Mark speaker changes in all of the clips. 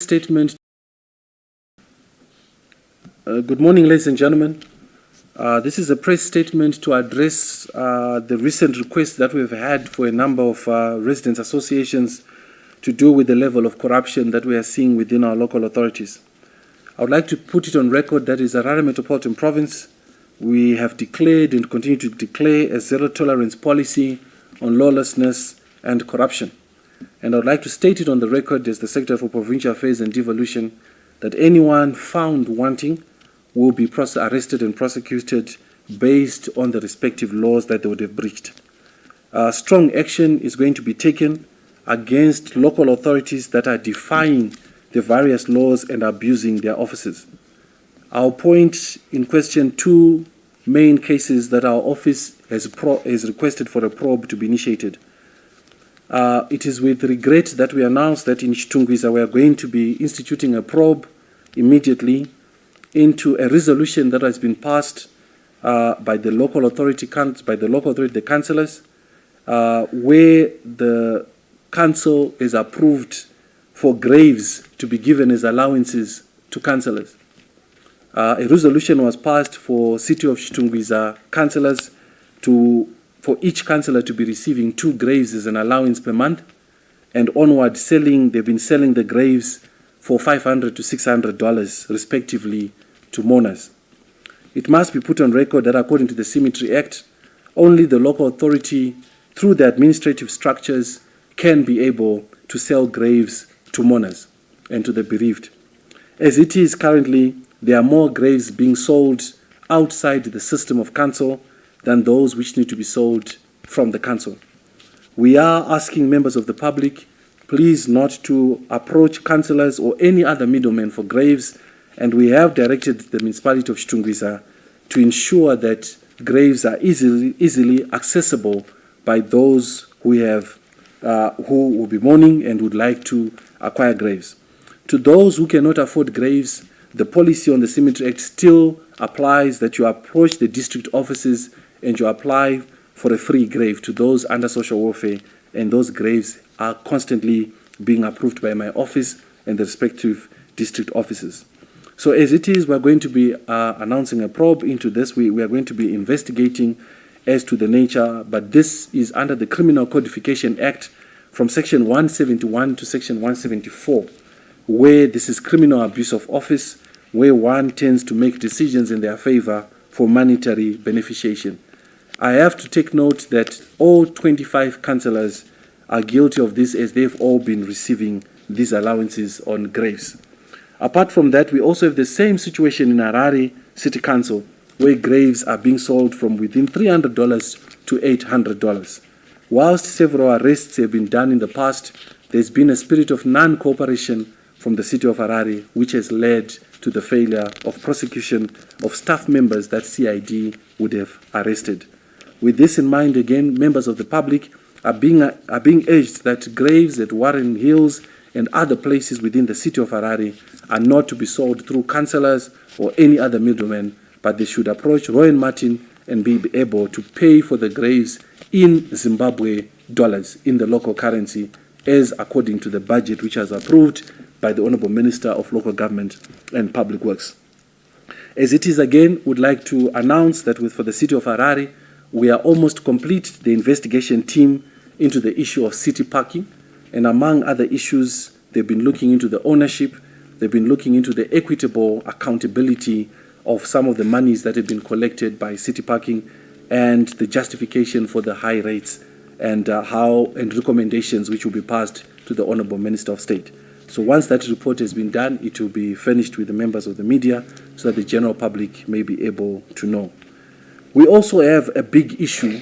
Speaker 1: statement. Good morning, ladies and gentlemen. This is a press statement to address the recent requests that we've had for a number of residents' associations to do with the level of corruption that we are seeing within our local authorities. I would like to put it on record that as Harare Metropolitan Province, we have declared and continue to declare a zero-tolerance policy on lawlessness and corruption. And I would like to state it on the record as the Secretary for Provincial Affairs and Devolution that anyone found wanting will be arrested and prosecuted based on the respective laws that they would have breached. Strong action is going to be taken against local authorities that are defying the various laws and abusing their offices. I'll point in question two main cases that our office has requested for a probe to be initiated. It is with regret that we announce that in Chitungwiza we are going to be instituting a probe immediately into a resolution that has been passed by the local authority, the councilors, where the council is approved for graves to be given as allowances to councillors. A resolution was passed for City of Chitungwiza councillors for each councillor to be receiving 2 graves as an allowance per month, and onward they've been selling the graves for $500 to $600 respectively to mourners. It must be put on record that according to the Cemetery Act, only the local authority through the administrative structures can be able to sell graves to mourners and to the bereaved. As it is currently, there are more graves being sold outside the system of council than those which need to be sold from the council. We are asking members of the public please not to approach councillors or any other middlemen for graves, and we have directed the municipality of Chitungwiza to ensure that graves are easily accessible by those who will be mourning and would like to acquire graves. To those who cannot afford graves, the policy on the Cemetery Act still applies that you approach the district offices and you apply for a free grave to those under social welfare, and those graves are constantly being approved by my office and the respective district offices. So as it is, we're going to be announcing a probe into this. We are going to be investigating as to the nature, but this is under the Criminal Codification Act from Section 171 to Section 174, where this is criminal abuse of office, where one tends to make decisions in their favor for monetary beneficiation. I have to take note that all 25 councillors are guilty of this, as they've all been receiving these allowances on graves. Apart from that, we also have the same situation in Harare City Council, where graves are being sold from within $300 to $800. Whilst several arrests have been done in the past, there's been a spirit of non-cooperation from the City of Harare, which has led to the failure of prosecution of staff members that CID would have arrested. With this in mind, again, members of the public are being urged that graves at Warren Hills and other places within the City of Harare are not to be sold through councillors or any other middlemen, but they should approach Roy and Martin and be able to pay for the graves in Zimbabwe dollars, in the local currency, as according to the budget which was approved by the Honourable Minister of Local Government and Public Works. As it is, again, would like to announce that for the City of Harare, we are almost complete the investigation team into the issue of city parking, and among other issues, they've been looking into the ownership, they've been looking into the equitable accountability of some of the monies that have been collected by city parking, and the justification for the high rates, and recommendations which will be passed to the Honourable Minister of State. So once that report has been done, it will be furnished with the members of the media so that the general public may be able to know. We also have a big issue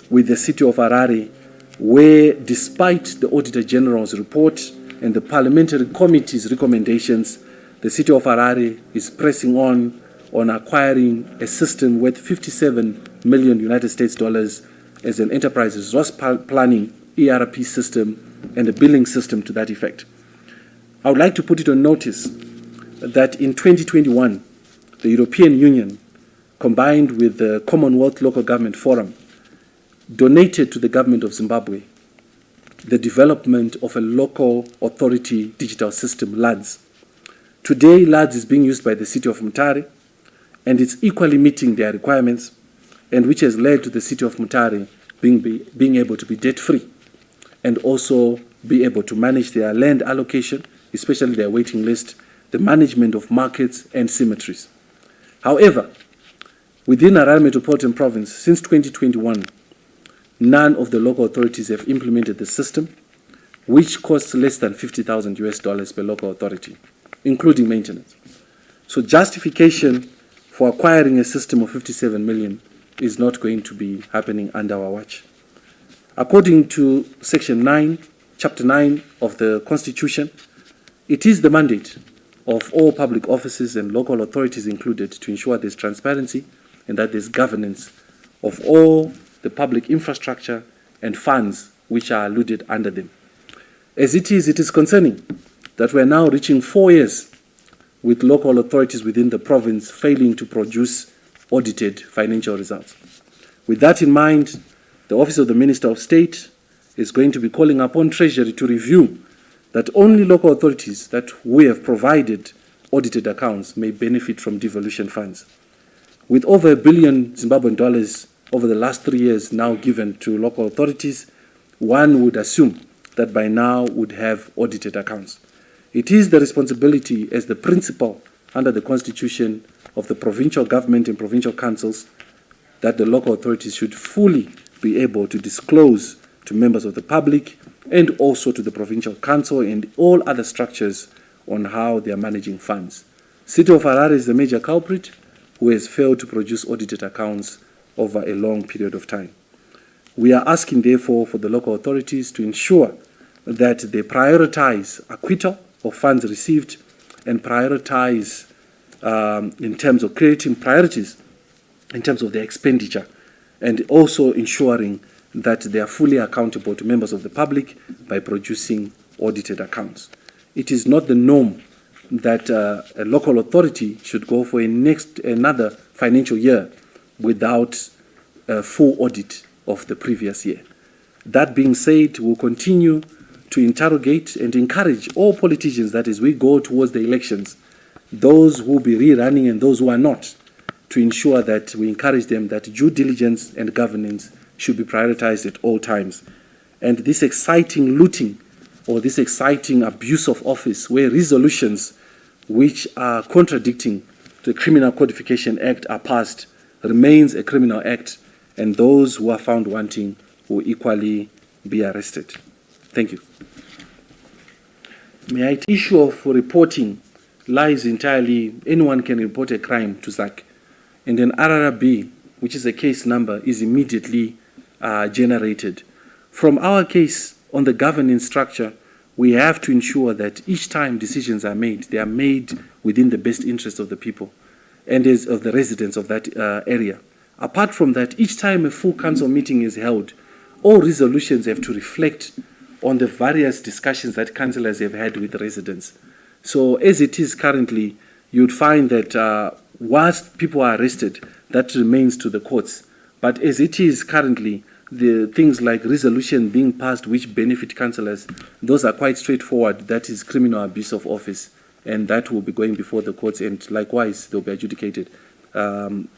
Speaker 1: with the City of Harare, where despite the Auditor General's report and the Parliamentary Committee's recommendations, the City of Harare is pressing on acquiring a system worth 57 million United States dollars as an enterprise resource planning ERP system and a billing system to that effect. I would like to put it on notice that in 2021, the European Union, combined with the Commonwealth Local Government Forum, donated to the government of Zimbabwe the development of a local authority digital system, LADS, Today, LADS is being used by the city of Mutare, and it's equally meeting their requirements, and which has led to the city of Mutare being able to be debt-free and also be able to manage their land allocation, especially their waiting list, the management of markets and cemeteries. However, within Harare Metropolitan Province, since 2021, none of the local authorities have implemented the system, which costs less than $50,000 per local authority, including maintenance. So justification for acquiring a system of 57 million is not going to be happening under our watch. According to Section 9, Chapter 9 of the Constitution, it is the mandate of all public offices and local authorities included to ensure there's transparency and that there's governance of all the public infrastructure and funds which are alluded under them. As it is concerning that we're now reaching 4 years with local authorities within the province failing to produce audited financial results. With that in mind, the Office of the Minister of State is going to be calling upon Treasury to review that only local authorities that we have provided audited accounts may benefit from devolution funds. With over $1 billion Zimbabwean dollars over the last 3 years now given to local authorities, one would assume that by now would have audited accounts. It is the responsibility as the principal under the Constitution of the provincial government and provincial councils that the local authorities should fully be able to disclose to members of the public and also to the provincial council and all other structures on how they are managing funds. City of Harare is the major culprit who has failed to produce audited accounts over a long period of time. We are asking, therefore, for the local authorities to ensure that they prioritize acquittal of funds received and prioritize in terms of creating priorities in terms of their expenditure and also ensuring that they are fully accountable to members of the public by producing audited accounts. It is not the norm that a local authority should go for another financial year without a full audit of the previous year. That being said, we'll continue to interrogate and encourage all politicians that as we go towards the elections, those who will be rerunning and those who are not, to ensure that we encourage them that due diligence and governance should be prioritized at all times. And this exciting looting or this exciting abuse of office where resolutions which are contradicting the Criminal Codification Act are passed remains a criminal act, and those who are found wanting will equally be arrested. Thank you. May I issue of reporting lies entirely, anyone can report a crime to ZAC, and an RRB, which is a case number, is immediately generated. From our case on the governance structure, we have to ensure that each time decisions are made, they are made within the best interest of the people and of the residents of that area. Apart from that, each time a full council meeting is held, all resolutions have to reflect on the various discussions that councillors have had with residents. So as it is currently, you'd find that whilst people are arrested, that remains to the courts. But as it is currently, the things like resolution being passed which benefit councillors, those are quite straightforward. That is criminal abuse of office, and that will be going before the courts, and likewise they'll be adjudicated and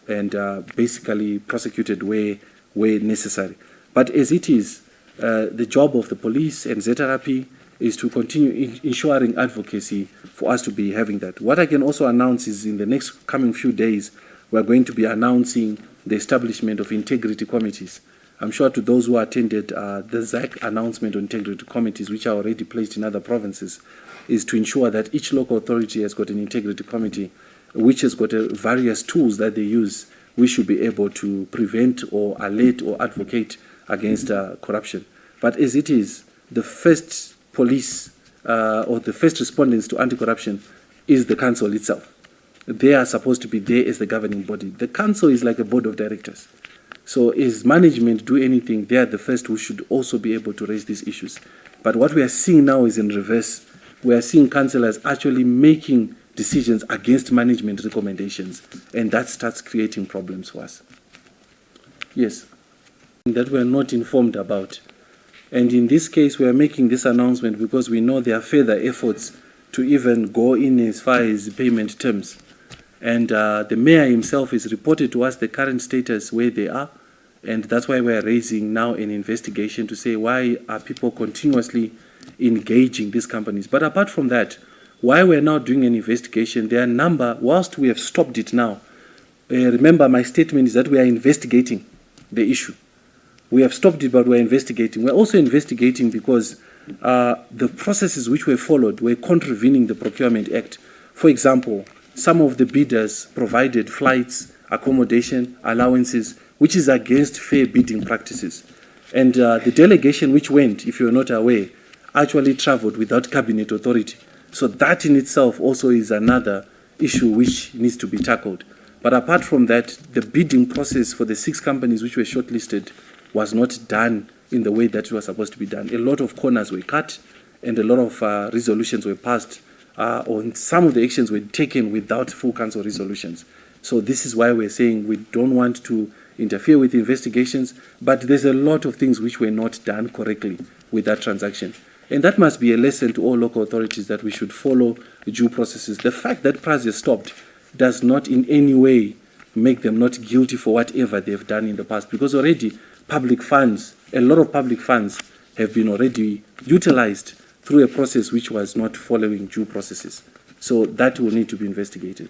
Speaker 1: basically prosecuted where necessary. But as it is, the job of the police and ZRP is to continue ensuring advocacy for us to be having that. What I can also announce is in the next coming few days, we're going to be announcing the establishment of integrity committees. I'm sure to those who attended the ZAC announcement on integrity committees, which are already placed in other provinces, is to ensure that each local authority has got an integrity committee, which has got various tools that they use, which should be able to prevent or alert or advocate against corruption. But as it is, the first police or the first respondents to anti-corruption is the council itself. They are supposed to be there as the governing body. The council is like a board of directors. So as management do anything, they are the first who should also be able to raise these issues. But what we are seeing now is in reverse. We are seeing councillors actually making decisions against management recommendations, and that starts creating problems for us. Yes, that we are not informed about. And in this case, we are making this announcement because we know there are further efforts to even go in as far as payment terms. And the mayor himself has reported to us the current status where they are, and that's why we're raising now an investigation to say why are people continuously engaging these companies. But apart from that, why we're now doing an investigation, there are a number, whilst we have stopped it now, remember my statement is that we are investigating the issue. We have stopped it, but we're investigating. We're also investigating because the processes which were followed were contravening the Procurement Act. For example, some of the bidders provided flights, accommodation, allowances, which is against fair bidding practices. And the delegation which went, if you're not aware, actually traveled without cabinet authority. So that in itself also is another issue which needs to be tackled. But apart from that, the bidding process for the 6 companies which were shortlisted was not done in the way that it was supposed to be done. A lot of corners were cut and a lot of resolutions were passed, or some of the actions were taken without full council resolutions. So this is why we're saying we don't want to interfere with investigations, but there's a lot of things which were not done correctly with that transaction. And that must be a lesson to all local authorities that we should follow due processes. The fact that price is stopped does not in any way make them not guilty for whatever they've done in the past, because already public funds, a lot of public funds have been already utilized through a process which was not following due processes. So that will need to be investigated.